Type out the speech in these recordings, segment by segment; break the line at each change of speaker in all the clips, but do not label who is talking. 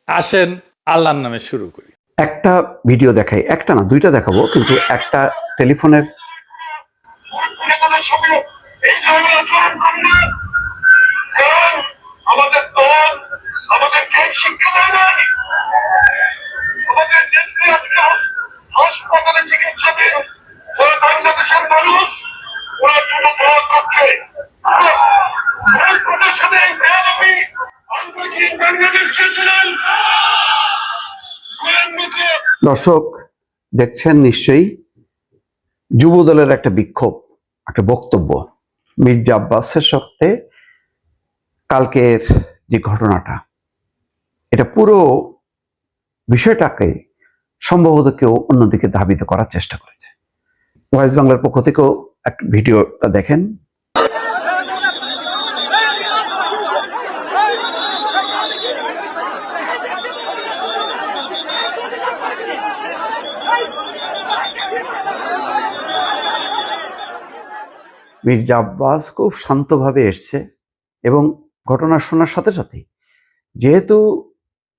আসেন আল্লাহর নামে শুরু করি।
একটা ভিডিও দেখাই, একটা না দুইটা দেখাবো, কিন্তু একটা টেলিফোনের আমাদের দল আমাদেরকে শিক্ষা দেয় নাই। আমাদের নেত্রী আজকে হাসপাতালে চিকিৎসা দিয়ে বাংলাদেশের মানুষ ওরা জন্য দোয়া করছে। দর্শক দেখছেন নিশ্চয়ই, যুব দলের একটা বিক্ষোভ, একটা বক্তব্য মির্জা আব্বাসের সাথে কালকের যে ঘটনাটা, এটা পুরো বিষয়টাকে সম্ভবত কেউ অন্যদিকে ধাবিত করার চেষ্টা করেছে। ভয়েস বাংলার পক্ষ থেকেও একটা ভিডিওটা দেখেন। মির্জা আব্বাস খুব শান্তভাবে এসছে এবং ঘটনা শোনার সাথে সাথেই, যেহেতু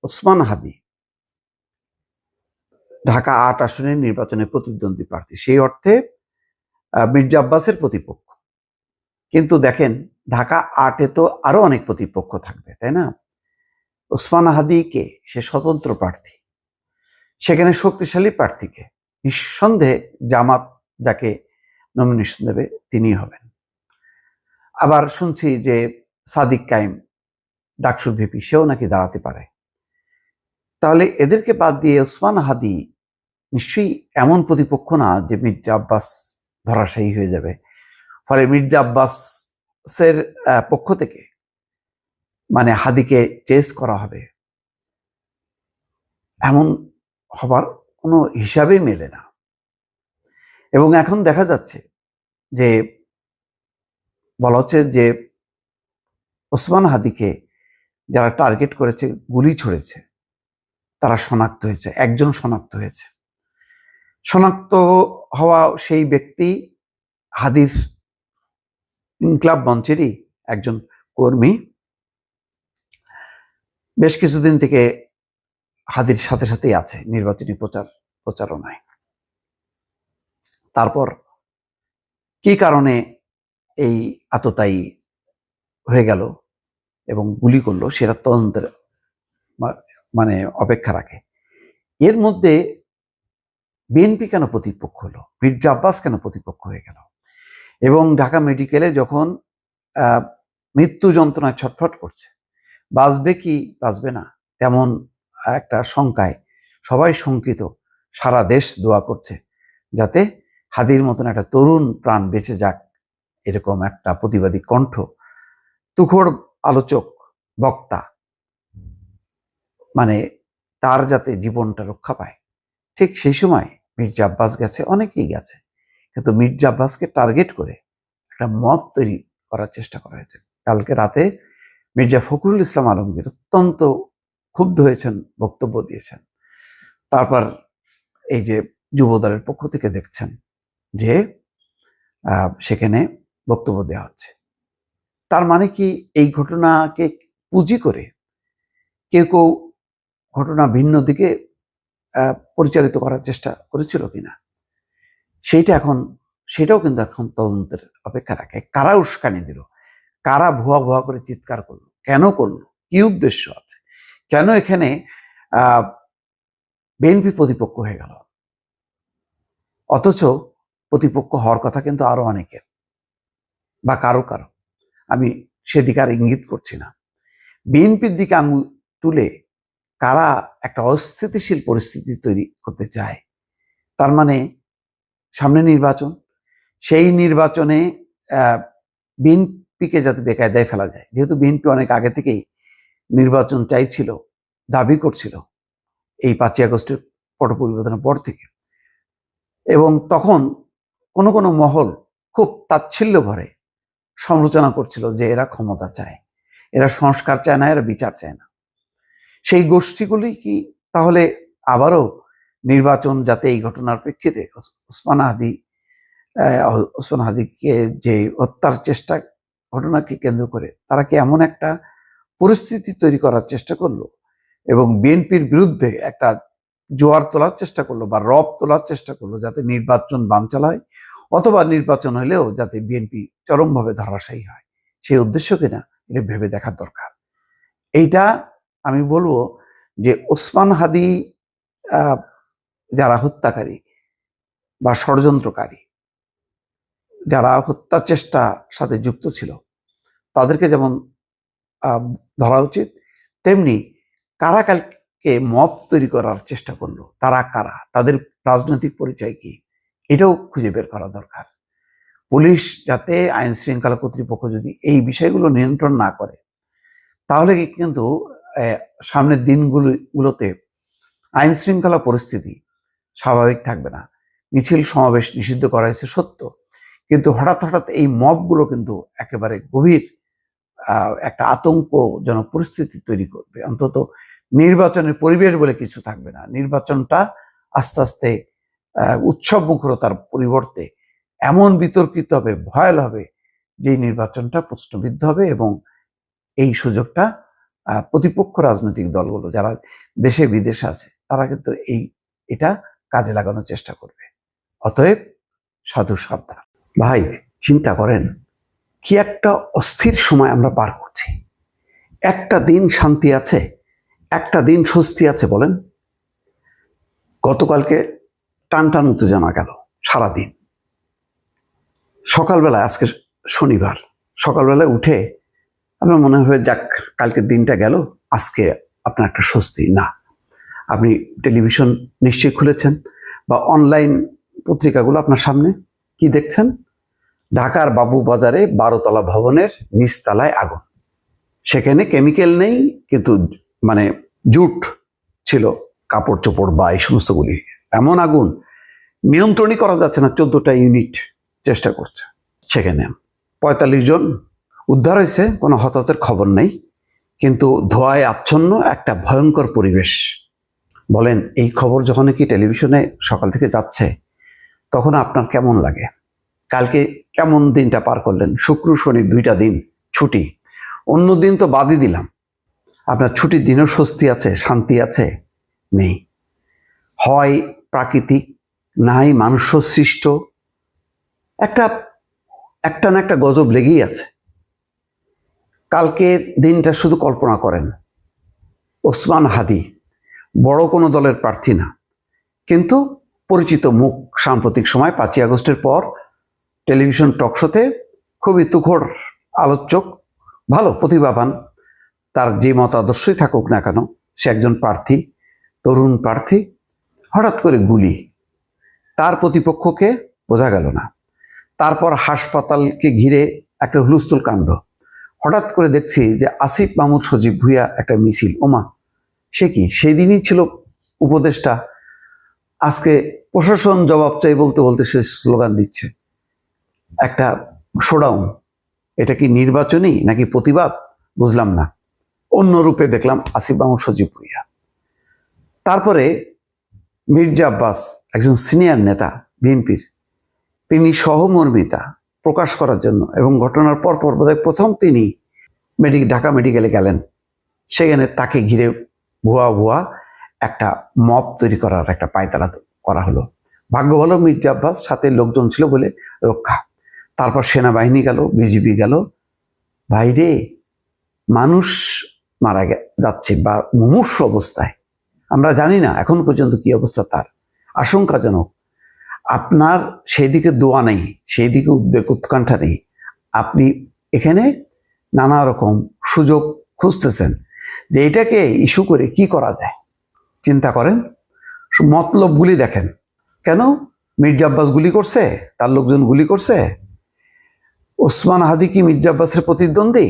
ওসমান হাদি ঢাকা ৮ আসনের নির্বাচনে প্রতিদ্বন্দ্বী প্রার্থী, সেই অর্থে মির্জা আব্বাসের প্রতিপক্ষ। কিন্তু দেখেন, ঢাকা ৮-এ তো আরো অনেক প্রতিপক্ষ থাকবে, তাই না? ওসমান হাদিকে সে স্বতন্ত্র প্রার্থী, সেখানে শক্তিশালী প্রার্থীকে নিঃসন্দেহে জামাত যাকে নমিনেশন দেবে তিনি হবেন। আবার শুনছি যে সাদিক কায়েম ডাকসুর ভিপি, সেও নাকি দাঁড়াতে পারে। তাহলে এদেরকে বাদ দিয়ে ওসমান হাদি নিশ্চয়ই এমন প্রতিপক্ষ না যে মির্জা আব্বাস ধরাশায়ী হয়ে যাবে। ফলে মির্জা আব্বাসের পক্ষ থেকে মানে হাদিকে চেস করা হবে, এমন হবার কোনো হিসাবেই মেলে না। এবং এখন দেখা যাচ্ছে যে বলা হচ্ছে যে ওসমান হাদিকে যারা টার্গেট করেছে, গুলি ছড়েছে, তারা শনাক্ত হয়েছে, একজন শনাক্ত হয়েছে। শনাক্ত হওয়া সেই ব্যক্তি হাদির ইনকলাব মঞ্চেরই একজন কর্মী। বেশ কিছুদিন থেকে হাদির সাথে সাথেই আছে নির্বাচনী প্রচারণায়। তারপর কি কারণে এই আততায়ী হয়ে গেল এবং গুলি করলো, সেটা তদন্তের মানে অপেক্ষা রাখে। এর মধ্যে বিএনপি কেন প্রতিপক্ষ হলো, মির্জা আব্বাস কেন প্রতিপক্ষ হয়ে গেল? এবং ঢাকা মেডিকেলে যখন মৃত্যু যন্ত্রণায় ছটফট করছে, বাঁচবে কি বাঁচবে না তেমন একটা শঙ্কায় সবাই শঙ্কিত, সারা দেশ দোয়া করছে যাতে হাদির মতন একটা তরুণ প্রাণ বেঁচে যাক, এরকম একটা প্রতিবাদী কণ্ঠ, তুখোড় আলোচক, বক্তা, মানে তার যাতে জীবনটা রক্ষা পায়। ঠিক সেই সময় মির্জা আব্বাস গেছে, অনেকেই গেছে, কিন্তু মির্জা আব্বাসকে টার্গেট করে একটা মত তৈরি করার চেষ্টা করা হয়েছে। কালকে রাতে মির্জা ফখরুল ইসলাম আলমগীর অত্যন্ত ক্ষুব্ধ হয়েছেন, বক্তব্য দিয়েছেন। তারপর এই যে যুবদলের পক্ষ থেকে দেখছেন যে সেখানে বক্তব্য দেওয়া হচ্ছে। তার মানে কি এই ঘটনাকে পুঁজি করে কেউ কেউ ঘটনা ভিন্ন দিকে পরিচালিত করার চেষ্টা করেছিল কিনা, সেটাও কিন্তু এখন তদন্তের অপেক্ষা রাখে। কারা উস্কানি দিল, কারা ভুয়া ভুয়া করে চিৎকার করলো, কেন করলো, কি উদ্দেশ্য আছে, কেন এখানে বিএনপি প্রতিপক্ষ হয়ে গেল? অথচ প্রতিপক্ষ হওয়ার কথা কিন্তু আরো অনেকের, বা কারো কারো, আমি সেদিকে আর ইঙ্গিত করছি না। বিএনপির দিকে আঙুল তুলে কারা একটা অস্থিতিশীল পরিস্থিতি তৈরি করতে চায়। তার মানে সামনে নির্বাচন, সেই নির্বাচনে বিএনপিকে যাতে বেকায়দায় ফেলা যায়, যেহেতু বিএনপি অনেক আগে থেকেই নির্বাচন চাইছিল, দাবি করছিল এই 5ই আগস্টের পট পরিবর্তনের পর থেকে, এবং তখন কোনো কোনো মহল খুব তাচ্ছিল্য ভরে সমালোচনা করছিল যে এরা ক্ষমতা চায়, এরা সংস্কার চায় না, এরা বিচার চায় না। সেই গোষ্ঠীগুলি কি তাহলে আবারও নির্বাচন যাতে এই ঘটনার প্রেক্ষিতে ওসমান হাদিকে যে হত্যার চেষ্টা ঘটনাকে কেন্দ্র করে তারা কি এমন একটা পরিস্থিতি তৈরি করার চেষ্টা করলো এবং বিএনপির বিরুদ্ধে একটা জোয়ার তোলার চেষ্টা করলো বা রব তোলার চেষ্টা করলো, যাতে নির্বাচন বানচাল হয় অথবা নির্বাচন হলেও যাতে বিএনপি চরমভাবে ধরাশায়ী হয়। সেই উদ্দেশ্য কিনা এটা ভেবে দেখার দরকার। এইটা আমি বলবো যে ওসমান হাদি যারা হত্যাকারী বা ষড়যন্ত্রকারী, যারা হত্যা চেষ্টার সাথে যুক্ত ছিল, তাদেরকে যেমন ধরা উচিত, তেমনি কারা কালকে মব তৈরি করার চেষ্টা করলো, তারা কারা, তাদের রাজনৈতিক পরিচয় কি, এটাও খুঁজে বের করা দরকার। পুলিশ যাতে, আইন শৃঙ্খলা কর্তৃপক্ষ যদি এই বিষয়গুলো নিয়ন্ত্রণ না করে, তাহলে কিন্তু সামনের দিনগুলোতে আইন শৃঙ্খলা পরিস্থিতি স্বাভাবিক থাকবে না। মিছিল সমাবেশ নিষিদ্ধ করা হয়েছে সত্য, কিন্তু হঠাৎ হঠাৎ এই মবগুলো কিন্তু একেবারে গভীর একটা আতঙ্কজনক পরিস্থিতি তৈরি করবে। অন্তত নির্বাচনের পরিবেশ বলে কিছু থাকবে না। নির্বাচনটা আস্তে আস্তে উৎসব মুখরতার পরিবর্তে এমন বিতর্কিত হবে, ভয়াল হবে, যে নির্বাচনটা প্রশ্নবিদ্ধ হবে এবং এই সুযোগটা প্রতিপক্ষ রাজনৈতিক দলগুলো যারা দেশে বিদেশে আছে তারা কিন্তু এটা কাজে লাগানোর চেষ্টা করবে। অতএব সাধু সাবধান। ভাই, চিন্তা করেন কি একটা অস্থির সময় আমরা পার করছি। একটা দিন শান্তি আছে, একটা দিন স্বস্তি আছে বলেন? গতকালকে টান টান উত্তেজনা গেল সারাদিন। সকালবেলায়, আজকে শনিবার, সকালবেলায় উঠে আপনার মনে হয় যাক কালকের দিনটা গেল, আজকে আপনার একটা স্বস্তি না। আপনি টেলিভিশন নিশ্চয়ই খুলেছেন বা অনলাইন পত্রিকাগুলো আপনার সামনে, কি দেখছেন? ঢাকার বাবু বাজারে 12তলা ভবনের নিচতলায় আগুন। সেখানে কেমিক্যাল নেই, কিন্তু মানে জুট ছিল, কাপড় চোপড় বা এই সমস্তগুলি। এমন আগুন নিয়ন্ত্রণই করা যাচ্ছে না। 14টা ইউনিট চেষ্টা করছে। সেখানে 45 জন উদ্ধার হয়েছে, কোনো হতাহতের খবর নেই, কিন্তু ধোঁয়ায় আচ্ছন্ন একটা ভয়ঙ্কর পরিবেশ। বলেন, এই খবর যখন কি টেলিভিশনে সকাল থেকে যাচ্ছে, তখন আপনার কেমন লাগে? কালকে কেমন দিনটা পার করলেন? শুক্র শনি 2টা দিন ছুটি, অন্য দিন তো বাদই দিলাম। আপনার ছুটির দিনেও স্বস্তি আছে, শান্তি আছে? নেই। হয় প্রাকৃতিক, নাই মানুষ সৃষ্ট, একটা না একটা গজব লেগেই আছে। কালকের দিনটা শুধু কল্পনা করেন, ওসমান হাদি বড় কোনো দলের প্রার্থী না, কিন্তু পরিচিত মুখ। সাম্প্রতিক সময় 5ই আগস্টের পর টেলিভিশন টকশোতে খুবই তুখোড় আলোচক, ভালো প্রতিভাবান, তার যে মতাদর্শই থাকুক না কেন, সে একজন প্রার্থী, তরুণ প্রার্থী। হঠাৎ করে গুলি, তার প্রতিপক্ষকে বোঝা গেল না। তারপর হাসপাতালকে ঘিরে একটা হুলস্থুল কাণ্ড। হঠাৎ করে দেখছি যে আসিফ মাহমুদ সজীব ভুঁইয়া একটা মিছিল। ওমা, সে কি? সেই দিনই ছিল উপদেষ্টা, আজকে প্রশাসন জবাব চাই বলতে বলতে সে স্লোগান দিচ্ছে। একটা শোডাউন। এটা কি নির্বাচনী নাকি প্রতিবাদ বুঝলাম না। অন্য রূপে দেখলাম আসিফ মাহমুদ সজীব ভুঁইয়া। তারপরে মির্জা আব্বাস, একজন সিনিয়র নেতা বিএনপির, তিনি সহমর্মিতা প্রকাশ করার জন্য এবং ঘটনার পর বোধহয় প্রথম তিনি ঢাকা মেডিকেলে গেলেন। সেখানে তাকে ঘিরে ভুয়া একটা মব তৈরি করার একটা পায়তারা করা হলো। ভাগ্য ভালো মির্জা আব্বাস সাথে লোকজন ছিল বলে রক্ষা। তারপর সেনাবাহিনী গেল, বিজিবি গেল। বাইরে মানুষ মারা যাচ্ছে বা মুমূর্ষু অবস্থায়, আমরা জানি না এখন পর্যন্ত কি অবস্থা তার, আশঙ্কাজনক। আপনার সেই দিকে দোয়া নেই, সেই দিকে উদ্বেগ উৎকণ্ঠা নেই। আপনি এখানে নানা রকম সুযোগ খুঁজতেছেন যে এটাকে ইস্যু করে কি করা যায়। চিন্তা করেন, মতলবগুলি দেখেন। কেন মির্জা আব্বাস গুলি করছে? তার লোকজন গুলি করছে? ওসমান হাদি কি মির্জা আব্বাসের প্রতিদ্বন্দ্বী?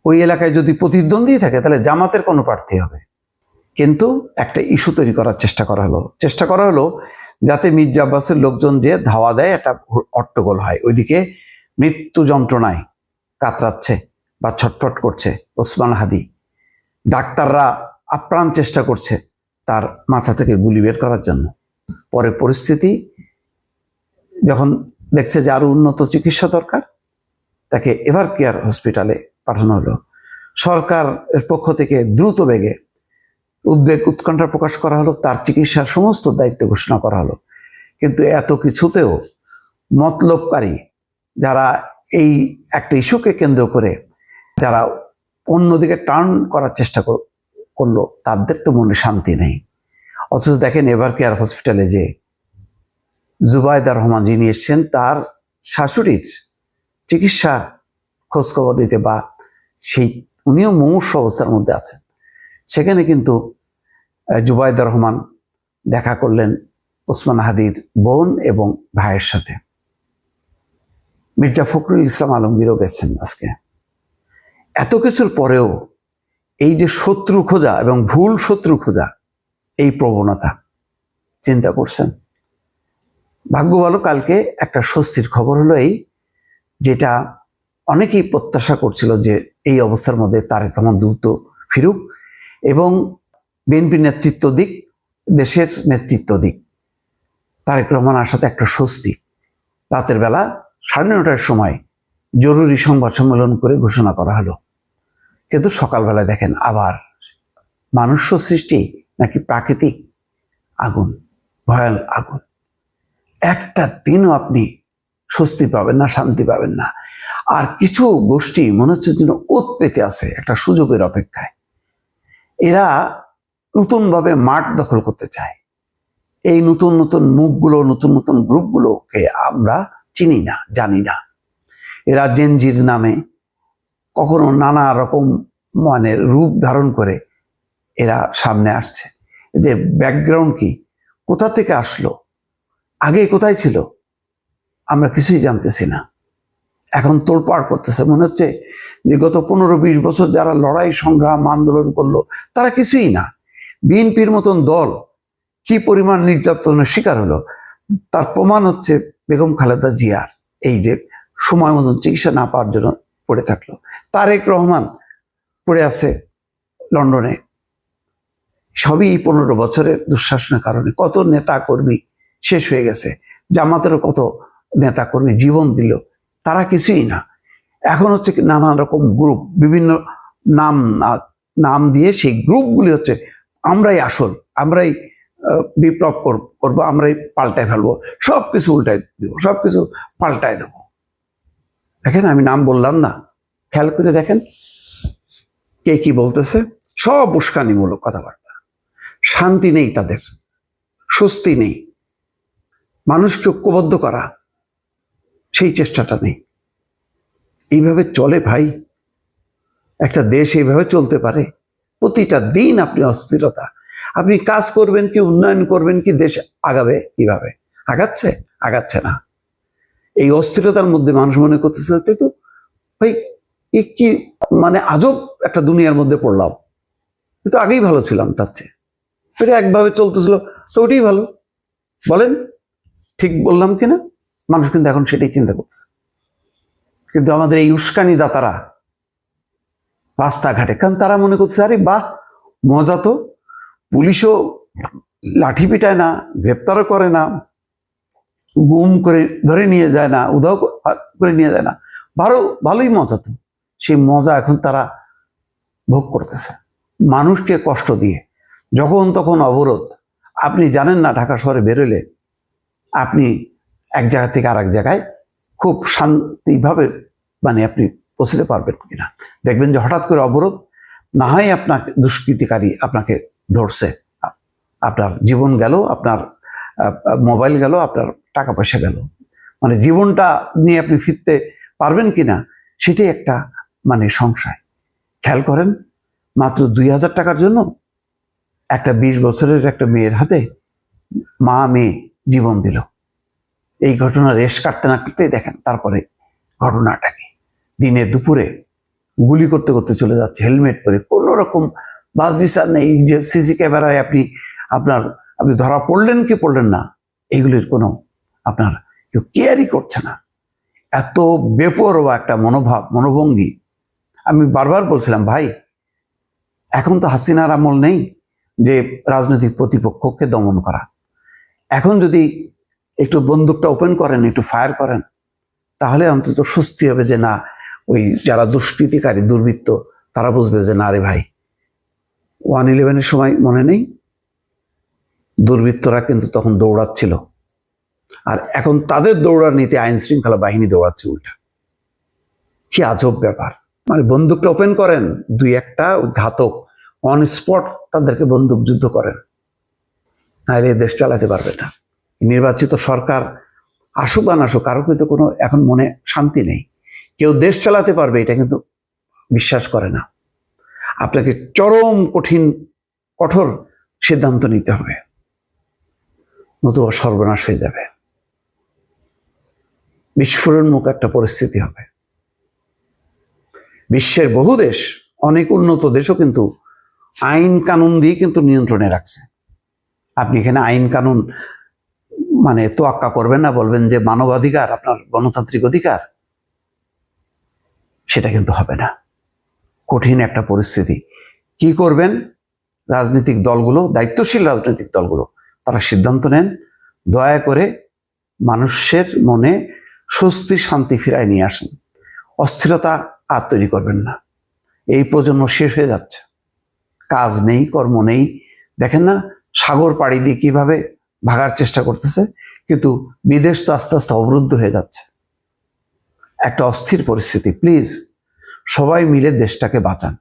ওই এলাকায় যদি প্রতিদ্বন্দ্বী থাকে তাহলে জামাতের কোনো প্রার্থী হবে। কিন্তু একটা ইস্যু তৈরি করার চেষ্টা করা হলো যাতে মির্জা আব্বাসের লোকজন যে ধাওয়া দেয়, একটা অট্টগোল হয়। ওইদিকে মৃত্যু যন্ত্রণায় কাতরাচ্ছে বা ছটফট করছে ওসমান হাদি। ডাক্তাররা আপ্রাণ চেষ্টা করছে তার মাথা থেকে গুলি বের করার জন্য। পরে পরিস্থিতি যখন দেখছে যে আরো উন্নত চিকিৎসা দরকার, তাকে এভার কেয়ার হসপিটালে পাঠানো হলো। সরকারের পক্ষ থেকে দ্রুত বেগে উদ্বেগ উৎকণ্ঠা প্রকাশ করা হলো, তার চিকিৎসার সমস্ত দায়িত্ব ঘোষণা করা হলো। কিন্তু এত কিছুতেও মতলবকারী যারা এই একটা ইস্যুকে কেন্দ্র করে যারা অন্যদিকে টার্ন করার চেষ্টা করলো, তাদের তো মনে শান্তি নেই। অথচ দেখেন এভার কেয়ার হসপিটালে যে জুবাইদা রহমান যিনি এসছেন, তার শাশুড়ির চিকিৎসা খোঁজখবর নিতে বা সেই উনিও মুমূর্ষু অবস্থার মধ্যে আছেন, সেখানে কিন্তু জুবাইদা রহমান দেখা করলেন ওসমান হাদির বোন এবং ভাইয়ের সাথে। মির্জা ফখরুল ইসলাম আলমগীরও গেছেন আজকে। এত কিছুর পরেও এই যে শত্রু খোঁজা এবং ভুল শত্রু খোঁজা, এই প্রবণতা চিন্তা করছেন। ভাগ্য ভালো, কালকে একটা স্বস্তির খবর হলো এই, যেটা অনেকেই প্রত্যাশা করছিল যে এই অবস্থার মধ্যে তারেক রহমান দ্রুত ফিরুক এবং বিএনপি নেতৃত্ব দিক, দেশের নেতৃত্ব দিক। তারেক রহমান আসাতে একটা স্বস্তি। রাতের বেলা 9:30টার সময় জরুরি সংবাদ সম্মেলন করে ঘোষণা করা হলো। কিন্তু সকালবেলায় দেখেন আবার মানুষ্য সৃষ্টি নাকি প্রাকৃতিক আগুন, ভয়াল আগুন। একটা দিনও আপনি স্বস্তি পাবেন না, শান্তি পাবেন না। আর কিছু গোষ্ঠী মনে হচ্ছে যেন ওত পেতে আছে একটা সুযোগের অপেক্ষায়। এরা নতুনভাবে মাঠ দখল করতে চায়। এই নতুন নতুন মুখগুলো, নতুন নতুন গ্রুপগুলোকে আমরা চিনি না, জানি না। এরা জেনজির নামে কখনো নানা রকম মানে রূপ ধারণ করে এরা সামনে আসছে। যে ব্যাকগ্রাউন্ড কি, কোথা থেকে আসলো, আগে কোথায় ছিল, আমরা কিছুই জানতেছি না। এখন তোলপাড় করতেছে, মনে হচ্ছে যে গত 15-20 বছর যারা লড়াই সংগ্রাম আন্দোলন করলো তারা কিছুই না। বিএনপির মতন দল কি পরিমাণ নির্যাতনের শিকার হলো তার প্রমাণ হচ্ছে বেগম খালেদা জিয়ার এই যে সময় মতন চিকিৎসা না পাওয়ার জন্য পড়ে থাকলো। তারেক রহমান পড়ে আছে লন্ডনে। সবই 15 বছরের দুঃশাসনের কারণে। কত নেতা কর্মী শেষ হয়ে গেছে, জামাতেরও কত নেতা কর্মী জীবন দিল, তারা কিছুই না। এখন হচ্ছে নানান রকম গ্রুপ, বিভিন্ন নাম দিয়ে সেই গ্রুপগুলি হচ্ছে আমরাই আসল, আমরাই বিপ্লব করবো, আমরাই পাল্টায় ফেলবো, সব কিছু উল্টায় দেবো, সব কিছু পাল্টায় দেবো। দেখেন আমি নাম বললাম না, খেয়াল করে দেখেন কে কি বলতেছে। সব উস্কানিমূলক কথাবার্তা। শান্তি নেই তাদের, স্বস্তি নেই, মানুষকে ঐক্যবদ্ধ করা সেই চেষ্টাটা নেই। এইভাবে চলে ভাই? একটা দেশ এইভাবে চলতে পারে? প্রতিটা দিন আপনি অস্থিরতা। আপনি কাজ করবেন কি, উন্নয়ন করবেন কি, দেশ আগাবে কিভাবে? আগাচ্ছে না। এই অস্থিরতার মধ্যে মানুষ মনে করতেছে তো ভাই কি মানে আজব একটা দুনিয়ার মধ্যে পড়লাম, কিন্তু আগেই ভালো ছিলাম তার চেয়ে। এটা একভাবে চলতেছিল তো ওটাই ভালো। বলেন ঠিক বললাম কিনা? মানুষ কিন্তু এখন সেটাই চিন্তা করছে। কিন্তু আমাদের এই উস্কানি দাতারা রাস্তাঘাটে, কারণ তারা মনে করছে আরে বাহ মজা তো, পুলিশও লাঠি পিটায় না, গ্রেপ্তারও করে না, গুম করে ধরে নিয়ে যায় না, উধাও করে নিয়ে যায় না, ভালোই মজা তো। সেই মজা এখন তারা ভোগ করতেছে মানুষকে কষ্ট দিয়ে। যখন তখন অবরোধ। আপনি জানেন না ঢাকা শহরে বেরোলে আপনি এক জায়গা থেকে আর এক জায়গায় খুব শান্তিভাবে মানে আপনি পৌঁছতে পারবেন কিনা। দেখবেন যে হঠাৎ করে অবরোধ, না হয় আপনাকে দুষ্কৃতিকারী আপনাকে ধরছে, আপনার জীবন গেল, আপনার মোবাইল গেল, আপনার টাকা পয়সা গেল, মানে জীবনটা নিয়ে আপনি ফিরতে পারবেন কিনা সেটাই একটা মানে সংশয়। খেয়াল করেন, মাত্র 2000 টাকার জন্য একটা 20 বছরের একটা মেয়ের হাতে মা মেয়ে জীবন দিল। এই ঘটনা রেশ কাটতে না কাটতেই দেখেন তারপরে ঘটনাটাকে দিনে দুপুরে গুলি করতে করতে চলে যাচ্ছে হেলমেট পরে, কোনো রকম বাস বিচার নেই যে সিসি ক্যামেরায় আপনি ধরা পড়লেন কি পড়লেন না, এগুলির কোনো আপনার কেউ কেয়ারই করছে না। এত বেপরোয়া একটা মনোভঙ্গি। আমি বারবার বলছিলাম ভাই এখন তো হাসিনার আমল নেই যে রাজনৈতিক প্রতিপক্ষকে দমন করা। এখন যদি একটু বন্দুকটা ওপেন করেন, একটু ফায়ার করেন, তাহলে অন্তত স্বস্তি হবে যে না ওই যারা দুষ্কৃতিকারী দুর্বৃত্ত তারা বুঝবে যে না রে ভাই, 1/11 সময় মনে নেই, দুর্বৃত্তরা কিন্তু তখন দৌড়াচ্ছিল, আর এখন তাদের দৌড়ানিতে আইন শৃঙ্খলা বাহিনী দৌড়াচ্ছে উল্টা। কি আজব ব্যাপার! মানে বন্দুকটা ওপেন করেন, দুই একটা ঘাতক অন স্পট তাদেরকে বন্দুক যুদ্ধ করেন, নাহলে দেশ চালাতে পারবে না। নির্বাচিত সরকার আসুক বা না আসুক, কারো কিন্তু কোনো এখন মনে শান্তি নেই। কেউ দেশ চালাতে পারবে এটা কিন্তু বিশ্বাস করে না। আপনাকে চরম কঠোর সিদ্ধান্ত নিতে হবে, নতুবা সর্বনাশ হয়ে যাবে, বিস্ফোরণমুখ একটা পরিস্থিতি হবে। বিশ্বের বহু দেশ, অনেক উন্নত দেশও কিন্তু আইন কানুন দিয়ে কিন্তু নিয়ন্ত্রণে রাখছে। আপনি এখানে আইন কানুন মানে তোয়াক্কা করবেন না, বলবেন যে মানবাধিকার আপনার গণতান্ত্রিক অধিকার, সেটা কিন্তু হবে না। কঠিন একটা পরিস্থিতি। কি করবেন? রাজনৈতিক দলগুলো, দায়িত্বশীল রাজনৈতিক দলগুলো, তারা সিদ্ধান্ত নেন, দয়া করে মানুষের মনে স্বস্তি শান্তি ফিরায় নিয়ে আসেন। অস্থিরতা আর তৈরি করবেন না। এই প্রজন্ম শেষ হয়ে যাচ্ছে, কাজ নেই, কর্ম নেই। দেখেন না সাগর পাড়ি দিয়ে কিভাবে ভাগার চেষ্টা করতেছে, কিন্তু বিদেশ তো আস্তে আস্তে অবরুদ্ধ হয়ে যাচ্ছে। একটা অস্থির পরিস্থিতি। প্লিজ সবাই মিলে দেশটাকে বাঁচান।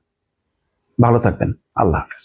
ভালো থাকবেন। আল্লাহ হাফেজ।